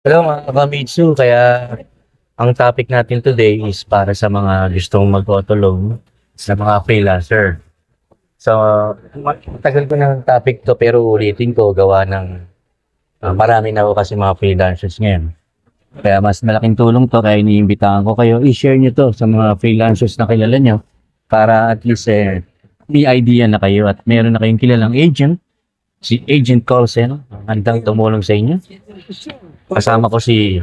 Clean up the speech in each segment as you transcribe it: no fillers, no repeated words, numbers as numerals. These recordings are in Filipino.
Hello mga kamitsu, kaya ang topic natin today is para sa mga gustong mag-auto loan sa mga freelancer. So, matagal ko ng topic to pero ulitin ko gawa ng marami na ako kasi mga freelancers ngayon. Kaya mas malaking tulong to kaya iniimbitahan ko kayo, i-share nyo to sa mga freelancers na kilala nyo para at least may idea na kayo at meron na kayong kilalang agent, si Agent Colson, handang tumulong sa inyo. Kasama ko si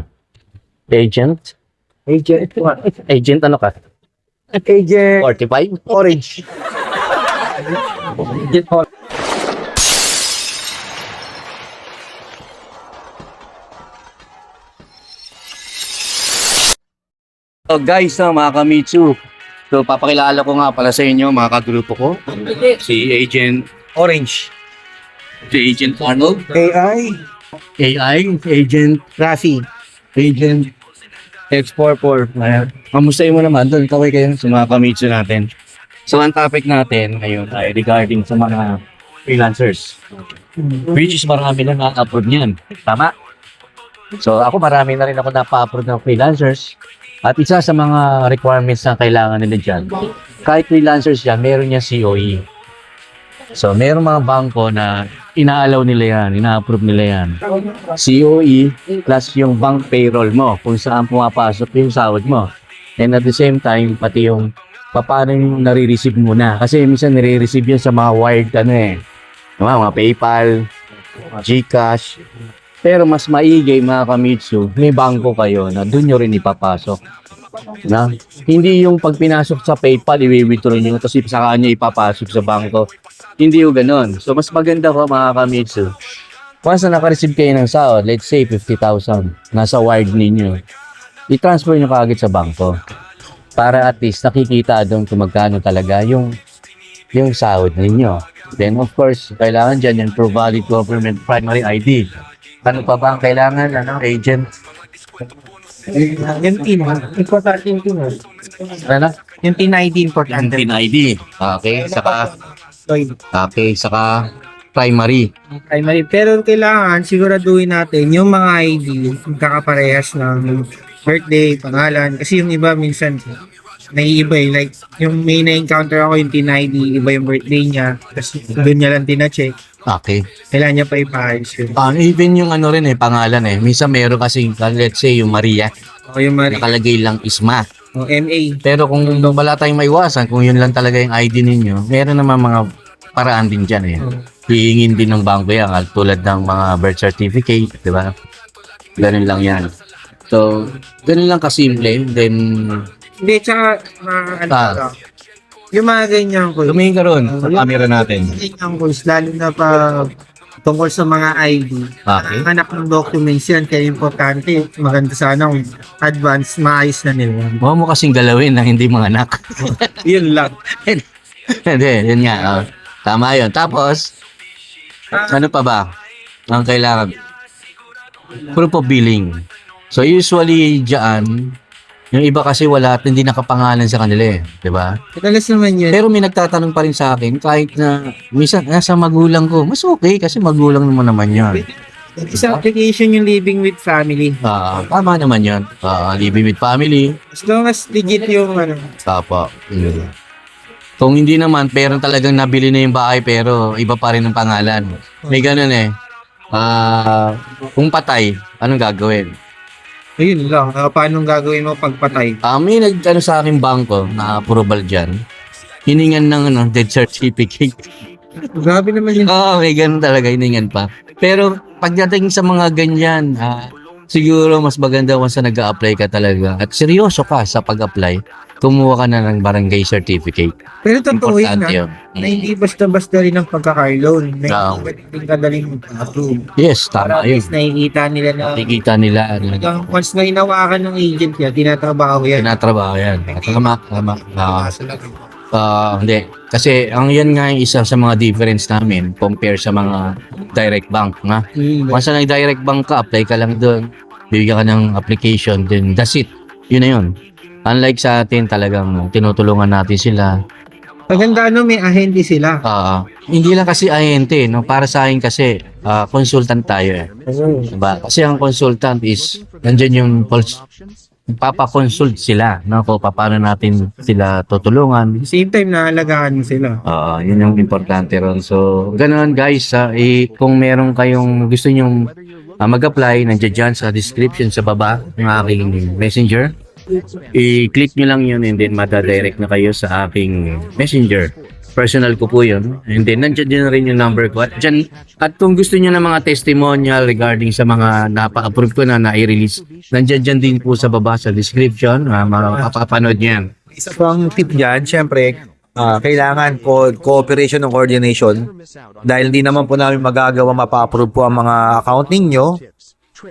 Agent. Agent what? Agent ano ka? Agent 45? Orange. Agent Orange. So guys, mga kamitsu. So papakilala ko nga pala sa inyo mga kagrupo ko. Si Agent Orange. Si Agent Arnold. AI. AI. Agent Rafi. Agent X44. Kamustahin mo naman doon. Kaway kayo sa mga kamitsu natin. So ang topic natin ngayon ay regarding sa mga freelancers. Which is marami na na-upload niyan. Tama? So ako marami na rin ako napa-upload ng freelancers. At isa sa mga requirements na kailangan nila dyan, kahit freelancers yan, meron niya COE. So meron mga bangko na ina-allow nila yan, ina-approve nila yan. COE plus yung bank payroll mo, kung saan pumapasok yung sahod mo. And at the same time, pati yung paano yung nare-receive mo na. Kasi minsan nare-receive yan sa mga wired mga PayPal, GCash. Pero mas maigay mga kamitsu, may bangko kayo na doon nyo rin ipapasok. Na? Hindi yung pag pinasok sa PayPal, i-withdraw nyo, tapos saka nyo ipapasok sa bangko. Hindi yung ganon. So mas maganda ko mga kamitsu. Once na naka-receive kayo ng sahod, let's say 50,000, nasa wired ninyo, i-transfer nyo kaagad sa bangko. Para at least nakikita doon kung magkano talaga yung sahod ninyo. Then of course, kailangan dyan yung True Valid Government Primary ID. Ano pa ba ang kailangan, agent? Yung TIN. Importante yung TIN. Ano? Yung TIN ID importante. PIN ID. Okay, saka Lloyd. primary. Primary. Pero kailangan siguraduhin natin yung mga ID magkakaparehas ng birthday, pangalan. Kasi yung iba minsan naiiba eh. Like, yung may na-encounter ako yung TIN ID, iba yung birthday niya. Tapos doon niya lang tina-check. Okay. Kailangan niya pa ipaayos yun. Even yung pangalan Minsan meron kasi, let's say, yung Maria. O yung mga Nakalagay lang Isma. o MA. Pero kung wala tayong maiwasan, kung yun lang talaga yung ID ninyo, meron naman mga paraan din dyan Hihingin din ng bangko yan, tulad ng mga birth certificate, di ba? Ganun lang yan. So, ganun lang kasimple. Then, Hindi, tsaka yung mga ganyan ko. tumingin ka ron sa camera natin. Ganyan ko, lalo na pa tungkol sa mga ID. Okay. Anak ng documents yan, kaya importante. Maganda sana kung advance, maayos na nila. Huwag mo kasing galawin na hindi mga anak. Yun lang. Hindi, yun nga. Tama yun. Tapos, ano pa ba? Ang kailangan? Proof of billing. So, usually, dyan, yung iba kasi wala at hindi nakapangalan sa kanila di ba? Kadalas naman yun. Pero may nagtatanong pa rin sa akin, kahit na, minsan, nasa magulang ko, mas okay kasi magulang naman yun. Isang application yung living with family. Tama naman yun. Living with family. As long as legit yung ano. Tapa. Kung hindi naman, pero talagang nabili na yung bahay pero iba pa rin ang pangalan. May ganun kung patay, anong gagawin? Ayun lang. Paano gagawin mo pagpatay? May sa aking bangko na approval dyan. Hiningan ng death certificate. Grabe naman yun. May ganun talaga, hiningan pa. Pero pagdating sa mga ganyan, siguro mas maganda kung sa nag-a-apply ka talaga at seryoso ka sa pag-apply, kumuha ka na ng barangay certificate. Pero totoo yun Importante yun. na hindi basta-basta rin ang pagkaka-loan. Na Oo. hindi kadaling mag-approve. Yes, Para tama at yun. least nakikita nila na Nakikita nila, once na hinawakan ng agent yan, tinatrabaho yan. tinatrabaho yan. Tama. Hindi. Kasi ang yan nga yung isa sa mga difference namin compare sa mga direct bank. Once na direct bank ka, apply ka lang doon. Bibigyan ka ng application, then that's it. Yun na yun. Unlike sa atin, talagang tinutulungan natin sila. Maganda may ahente sila. Hindi lang kasi ahente, no? Para sa akin kasi, consultant tayo eh. Diba? Kasi ang consultant is, nandyan yung papakonsult sila, no? Kung paano natin sila tutulungan. Same time naalagaan mo sila. Yun yung importante ron. So, ganoon guys, kung meron kayong gusto nyong mag-apply, nandiyan dyan sa description sa baba ng aking messenger. I-click nyo lang yun and then madadirect na kayo sa aking messenger. Personal ko po yun. And then nandiyan din rin yung number ko. At kung gusto nyo ng mga testimonial regarding sa mga napa-approve ko na i-release, nandiyan din po sa baba sa description. Mapapanood nyo yan. Isa pang tip dyan, syempre, kailangan cooperation and coordination dahil hindi naman po namin magagawa mapa-approve po ang mga account ninyo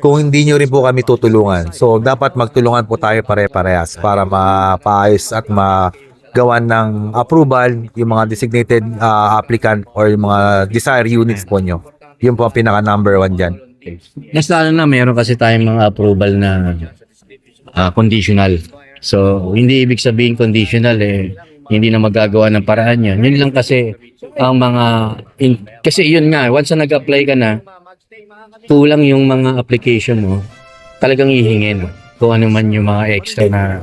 kung hindi nyo rin po kami tutulungan. So, dapat magtulungan po tayo pare-parehas para mapaayos at magawan ng approval yung mga designated applicant or yung mga desired units po nyo. Yun po ang pinaka number 1 dyan. Next na meron kasi tayong mga approval na conditional. So, hindi ibig sabihin conditional hindi na magagawa ng paraan yan. Yun lang kasi ang mga kasi yun nga, once na nag-apply ka na, kulang yung mga application mo, talagang ihingin kung ano man yung mga extra na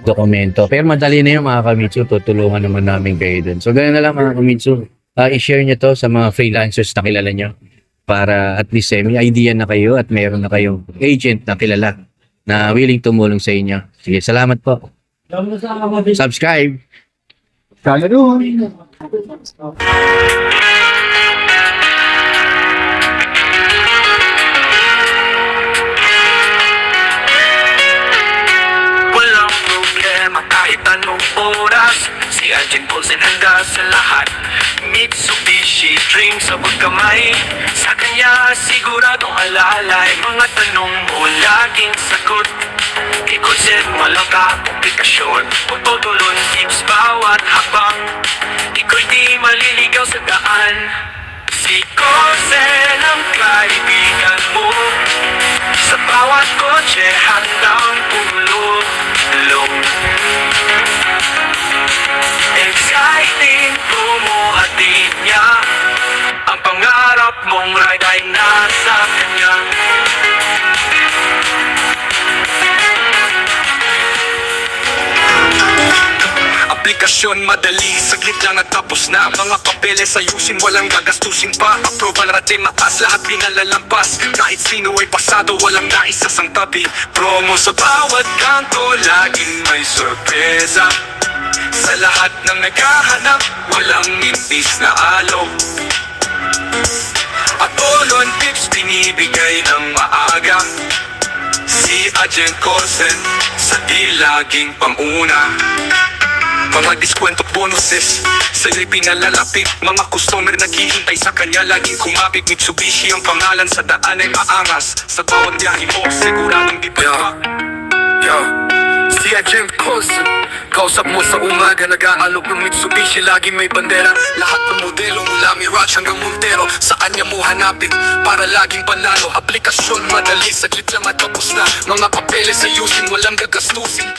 dokumento. Pero madali na yung mga Kamitsu, tutulungan naman namin kayo dun. So, ganun na lang mga Kamitsu. I-share nyo to sa mga freelancers na kilala nyo para at least may idea na kayo at meron na kayong agent na kilala na willing tumulong sa inyo. Sige, salamat po. Subscribe! Kala doon. Walang problema kahit anong oras, si Agent Paulsen handa sa lahat. Mitsubishi Dream sa pagkamay, sa kanya siguradong alalay. Mga tanong mo laging sagot, ikusin walang komplikasyon. Tutulon tips bawat habang iko'y di maliligaw sa daan. Si Paulsen ang kaibigan mo, sa bawat kotse handang tumulong. Exciting bumuhatid niya, ang pangarap mong ride ay nasa kanya. Aplikasyon madali, saglit lang at tapos na. Mga papeles ayusin, walang gagastusin pa. Approval rate mataas, lahat pinalalampas. Kahit sino ay pasado, walang naisasang tabi. Promo sa bawat kanto, laging may sorpresa. Sa lahat ng naghahanap, walang imbis na alo. At all on tips, binibigay ng maaga. Si Agent Paulsen, sa di laging panguna. Mga diskwento bonuses, sa'yo'y pinalalapit. Mga customer naghihintay sa kanya, laging kumapit. Mitsubishi ang pangalan, sa daan ay maangas. Sa bawat biyahe mo, siguradong di pa. Si Agent Paulsen, kausap mo sa umaga, nag-aalok ng Mitsubishi, laging may bandera. Lahat ng modelo mula Mirage hanggang Montero, sa kanya mo hanapin para laging panalo. Aplikasyon madali, saglit lang at tapos na. Mga papeles ayusin, walang gagastusin.